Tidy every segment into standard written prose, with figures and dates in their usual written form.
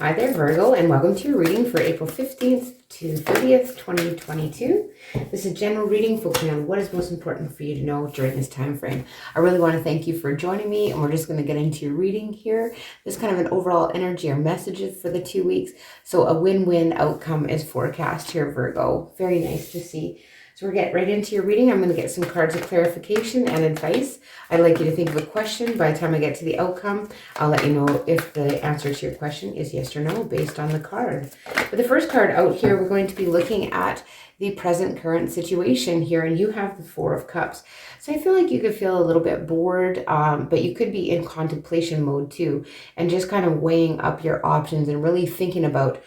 Hi there, Virgo, and welcome to your reading for April 15th to 30th, 2022. This is a general reading focusing on what is most important for you to know during this time frame. I really want to thank you for joining me, and we're just going to get into your reading here. This kind of an overall energy or messages for the 2 weeks. So a win-win outcome is forecast here, Virgo. Very nice to see. So we're getting right into your reading. I'm going to get some cards of clarification and advice. I'd like you to think of a question. By the time I get to the outcome, I'll let you know if the answer to your question is yes or no based on the card. For the first card out here, we're going to be looking at the present current situation here, and you have the Four of Cups. So I feel like you could feel a little bit bored, but you could be in contemplation mode too, and just kind of weighing up your options and really thinking about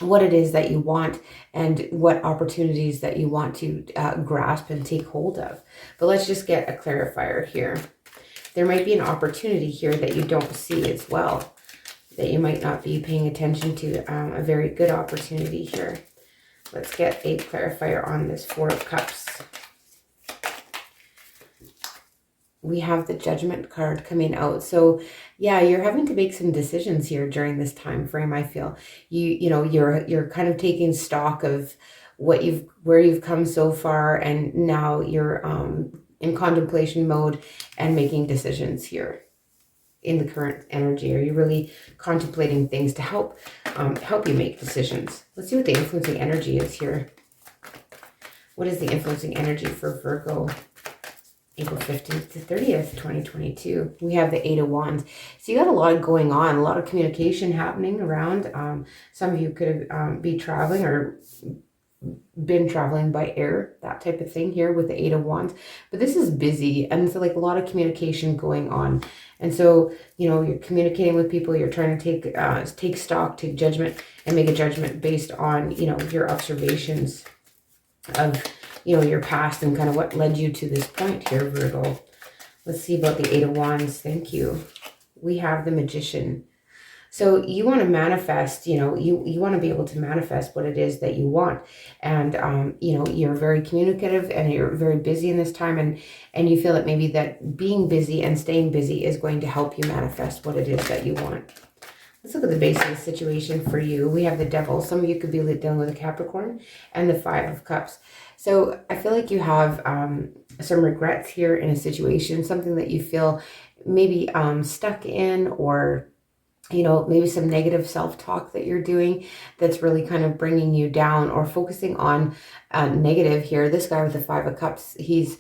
what it is that you want and what opportunities that you want to grasp and take hold of. But let's just get a clarifier here. There might be an opportunity here that you don't see as well, that you might not be paying attention to, a very good opportunity here. Let's get a clarifier on this Four of Cups. We have the Judgment card coming out. So yeah, you're having to make some decisions here during this time frame. I feel you're kind of taking stock of where you've come so far, and now you're in contemplation mode and making decisions here in the current energy. Are you really contemplating things to help you make decisions? Let's see what the influencing energy is here. What is the influencing energy for Virgo? April 15th to 30th, 2022. We have the Eight of Wands. So you got a lot going on, a lot of communication happening around. Some of you could be traveling or been traveling by air, that type of thing here with the Eight of Wands. But this is busy, and so like a lot of communication going on. And so, you're communicating with people, you're trying to take stock, take judgment, and make a judgment based on, your observations of your past and kind of what led you to this point here, Virgo. Let's see about the Eight of Wands. Thank you. We have the Magician. So you want to manifest, you want to be able to manifest what it is that you want. And, you're very communicative and you're very busy in this time. And you feel that maybe that being busy and staying busy is going to help you manifest what it is that you want. Let's look at the base of the situation for you. We have the Devil. Some of you could be dealing with a Capricorn, and the Five of Cups. So I feel like you have some regrets here in a situation, something that you feel maybe stuck in, or, maybe some negative self-talk that you're doing that's really kind of bringing you down or focusing on negative here. This guy with the Five of Cups, he's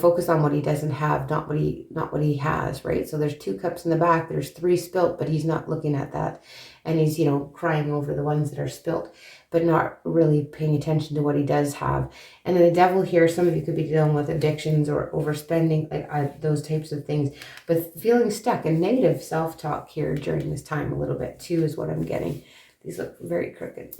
focused on what he doesn't have, not what he has, right? So there's 2 cups in the back, there's 3 spilt, but he's not looking at that. And he's, crying over the ones that are spilt, but not really paying attention to what he does have. And then the Devil here, some of you could be dealing with addictions or overspending, like those types of things, but feeling stuck and negative self-talk here during this time a little bit too is what I'm getting. These look very crooked.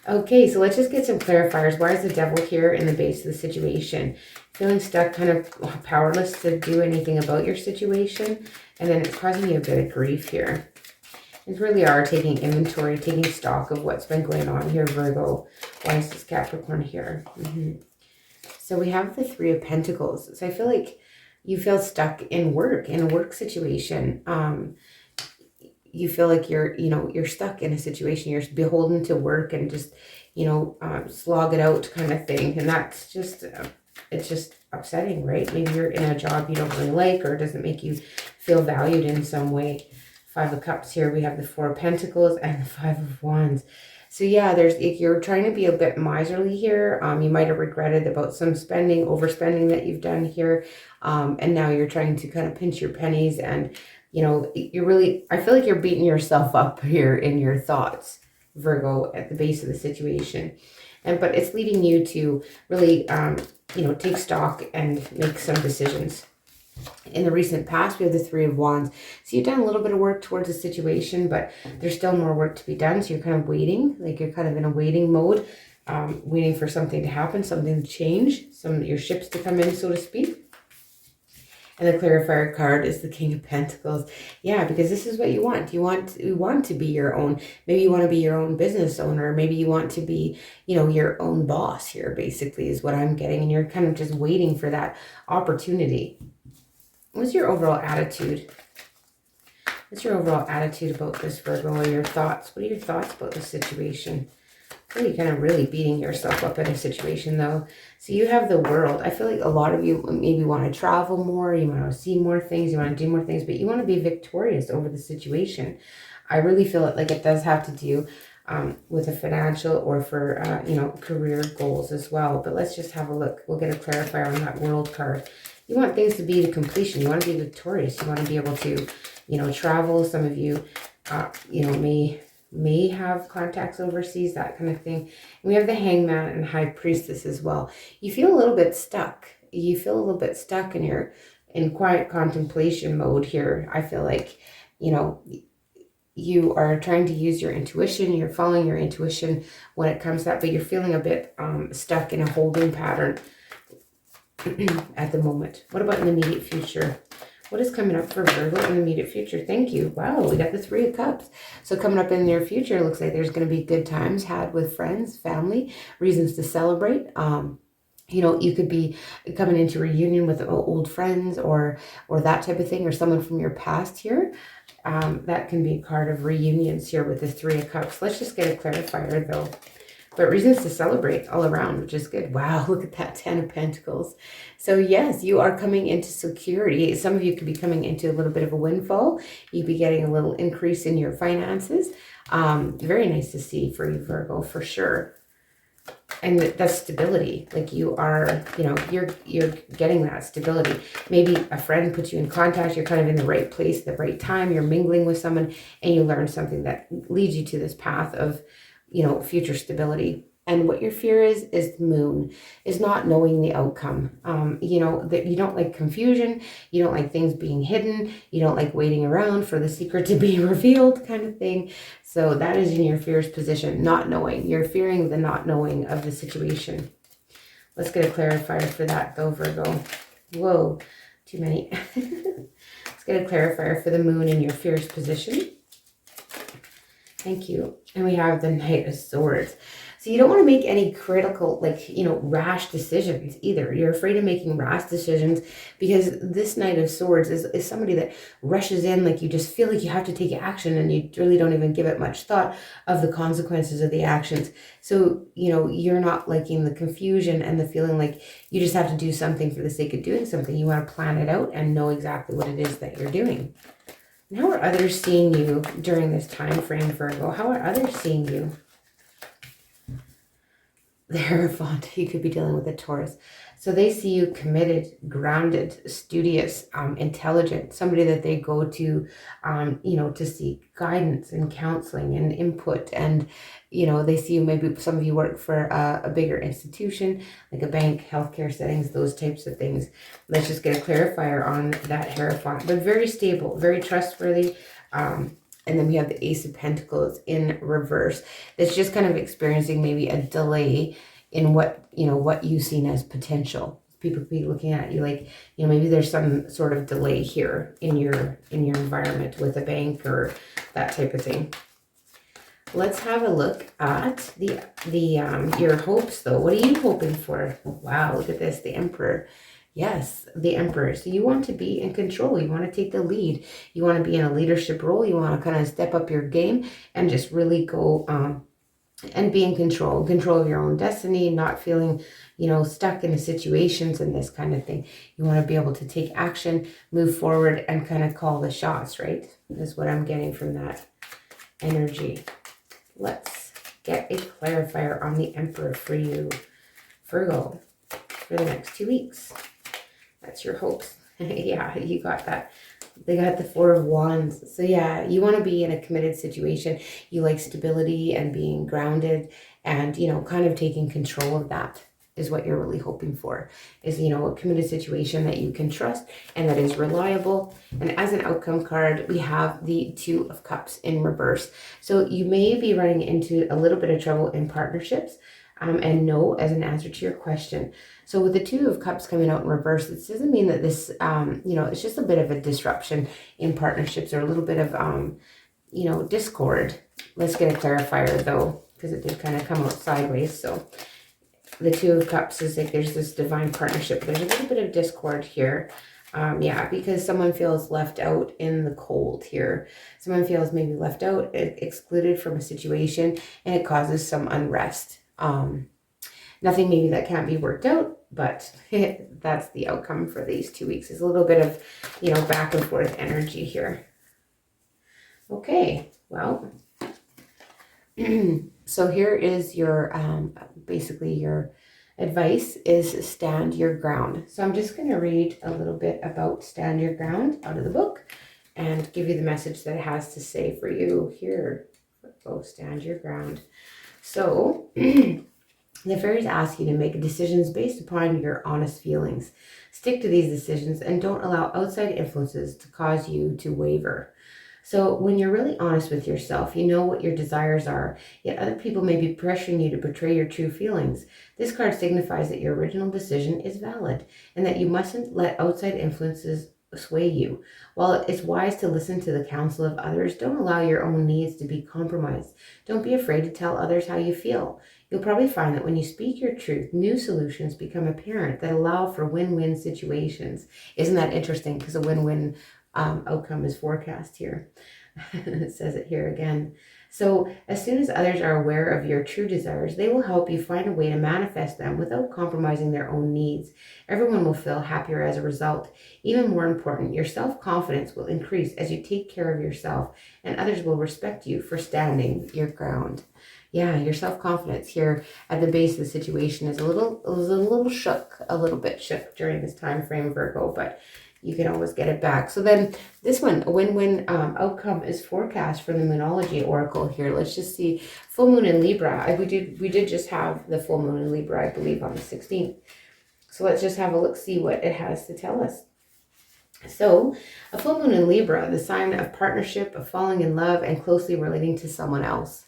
Okay, so let's just get some clarifiers. Why is the Devil here in the base of the situation? Feeling stuck, kind of powerless to do anything about your situation. And then it's causing you a bit of grief here. You really are taking inventory, taking stock of what's been going on here, Virgo. Why is this Capricorn here? So we have the Three of Pentacles. So I feel like you feel stuck in a work situation. You feel like you're stuck in a situation, you're beholden to work and just, slog it out kind of thing. And that's just, it's just upsetting, right? Maybe you're in a job you don't really like, or it doesn't make you feel valued in some way. Five of Cups here. We have the Four of Pentacles and the Five of Wands. So yeah, if you're trying to be a bit miserly here, you might have regretted about some overspending that you've done here. And now you're trying to kind of pinch your pennies, and I feel like you're beating yourself up here in your thoughts, Virgo, at the base of the situation. But it's leading you to really, take stock and make some decisions. In the recent past, we have the Three of Wands. So you've done a little bit of work towards the situation, but there's still more work to be done. So you're kind of waiting, like you're kind of in a waiting mode, waiting for something to happen, something to change, some of your ships to come in, so to speak. And the clarifier card is the King of Pentacles. Yeah, because this is what you want. You want to be your own. Maybe you want to be your own business owner. Maybe you want to be, your own boss here, basically, is what I'm getting. And you're kind of just waiting for that opportunity. What's your overall attitude? What's your overall attitude about this, Virgo? What are your thoughts? What are your thoughts about this situation? I feel like you're kind of really beating yourself up in a situation, though. So you have the World. I feel like a lot of you maybe want to travel more. You want to see more things. You want to do more things. But you want to be victorious over the situation. I really feel like it does have to do with a financial or for, you know, career goals as well. But let's just have a look. We'll get a clarifier on that World card. You want things to be to completion. You want to be victorious. You want to be able to, you know, travel. Some of you, you know, may have contacts overseas, that kind of thing. And we have the Hangman and High Priestess as well. You feel a little bit stuck. You feel a little bit stuck and you're in quiet contemplation mode here. I feel like, you know, you are trying to use your intuition. You're following your intuition when it comes to that, but you're feeling a bit stuck in a holding pattern at the moment. What about in the immediate future? What is coming up for Virgo in the immediate future? Thank you. Wow, we got the Three of Cups. So coming up in the near future, it looks like there's going to be good times had with friends, family, reasons to celebrate. You know, you could be coming into a reunion with old friends or that type of thing, or someone from your past here. That can be a card of reunions here with the Three of Cups. Let's just get a clarifier though. But reasons to celebrate all around, which is good. Wow, look at that 10 of Pentacles. So yes, you are coming into security. Some of you could be coming into a little bit of a windfall. You'd be getting a little increase in your finances. Very nice to see for you, Virgo, for sure. And that's stability. Like you are, you know, you're getting that stability. Maybe a friend puts you in contact. You're kind of in the right place at the right time. You're mingling with someone and you learn something that leads you to this path of, you know, future stability. And what your fear is the Moon, is not knowing the outcome. You know, that you don't like confusion. You don't like things being hidden. You don't like waiting around for the secret to be revealed kind of thing. So that is in your fear's position, not knowing. You're fearing the not knowing of the situation. Let's get a clarifier for that though, Virgo. Whoa, too many. Let's get a clarifier for the Moon in your fear's position. Thank you. And we have the Knight of Swords. So you don't want to make any critical, like, you know, rash decisions either. You're afraid of making rash decisions because this Knight of Swords is somebody that rushes in, like you just feel like you have to take action and you really don't even give it much thought of the consequences of the actions. So, you know, you're not liking the confusion and the feeling like you just have to do something for the sake of doing something. You want to plan it out and know exactly what it is that you're doing. And how are others seeing you during this time frame, Virgo? How are others seeing you? The Hierophant, you could be dealing with a Taurus. So they see you committed, grounded, studious, intelligent, somebody that they go to, you know, to seek guidance and counseling and input. And, you know, they see you, maybe some of you work for a bigger institution, like a bank, healthcare settings, those types of things. Let's just get a clarifier on that Hierophant. But very stable, very trustworthy. And then we have the Ace of Pentacles in reverse. That's just kind of experiencing maybe a delay in what, you know, what you've seen as potential. People could be looking at you like, you know, maybe there's some sort of delay here in your environment with a bank or that type of thing. Let's have a look at your hopes though. What are you hoping for? Wow, look at this, the Emperor. Yes, the Emperor. So you want to be in control. You want to take the lead. You want to be in a leadership role. You want to kind of step up your game and just really go and be in control of your own destiny, not feeling, you know, stuck in the situations and this kind of thing. You want to be able to take action, move forward, and kind of call the shots, right? Is what I'm getting from that energy. Let's get a clarifier on the Emperor for you, Virgo, for the next 2 weeks. That's your hopes. Yeah, you got that. They got the Four of Wands. So yeah, you want to be in a committed situation. You like stability and being grounded and, you know, kind of taking control of that is what you're really hoping for. Is, you know, a committed situation that you can trust and that is reliable. And as an outcome card, we have the Two of Cups in reverse. So you may be running into a little bit of trouble in partnerships. And no as an answer to your question. So with the Two of Cups coming out in reverse, this doesn't mean that this, you know, it's just a bit of a disruption in partnerships or a little bit of, you know, discord. Let's get a clarifier though, because it did kind of come out sideways. So the Two of Cups is like there's this divine partnership. There's a little bit of discord here. Yeah, because someone feels left out in the cold here. Someone feels maybe left out, excluded from a situation, and it causes some unrest. Nothing maybe that can't be worked out, but that's the outcome for these 2 weeks. Is a little bit of, back and forth energy here. Okay, well, so here is your, basically your advice is stand your ground. So I'm just going to read a little bit about stand your ground out of the book and give you the message that it has to say for you here. Go stand your ground. So the fairies ask you to make decisions based upon your honest feelings. Stick to these decisions and don't allow outside influences to cause you to waver. So when you're really honest with yourself, you know what your desires are, yet other people may be pressuring you to betray your true feelings. This card signifies that your original decision is valid and that you mustn't let outside influences sway you. While it's wise to listen to the counsel of others, don't allow your own needs to be compromised. Don't be afraid to tell others how you feel. You'll probably find that when you speak your truth, new solutions become apparent that allow for win-win situations. Isn't that interesting? Because a win-win outcome is forecast here. It says it here again. So as soon as others are aware of your true desires, they will help you find a way to manifest them without compromising their own needs. Everyone will feel happier as a result. Even more important, your self-confidence will increase as you take care of yourself, and others will respect you for standing your ground. Yeah, your self-confidence here at the base of the situation is a little shook, a little bit shook during this time frame, Virgo, but you can always get it back. So then this one, a win-win outcome is forecast for the Moonology Oracle here. Let's just see. Full moon in Libra. We did just have the full moon in Libra, I believe, on the 16th. So let's just have a look, see what it has to tell us. So a full moon in Libra, the sign of partnership, of falling in love, and closely relating to someone else.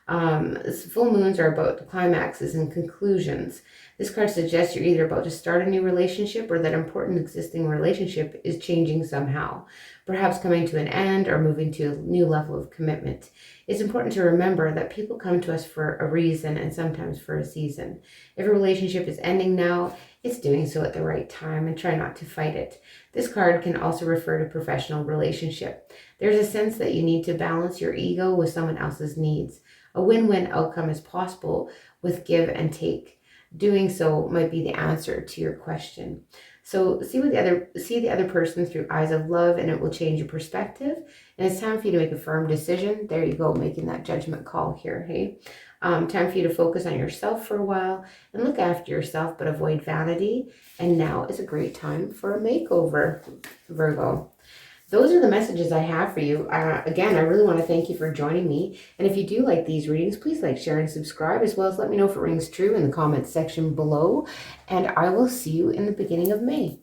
Full moons are about climaxes and conclusions. This card suggests you're either about to start a new relationship or that important existing relationship is changing somehow, perhaps coming to an end or moving to a new level of commitment. It's important to remember that people come to us for a reason and sometimes for a season. If a relationship is ending now, it's doing so at the right time, and try not to fight it. This card can also refer to professional relationship. There's a sense that you need to balance your ego with someone else's needs. A win-win outcome is possible with give and take. Doing so might be the answer to your question. So see the other person through eyes of love, and it will change your perspective. And it's time for you to make a firm decision. There you go, making that judgment call here, hey? Time for you to focus on yourself for a while and look after yourself, but avoid vanity. And now is a great time for a makeover, Virgo. Those are the messages I have for you. Again, I really want to thank you for joining me. And if you do like these readings, please like, share, and subscribe, as well as let me know if it rings true in the comments section below. And I will see you in the beginning of May.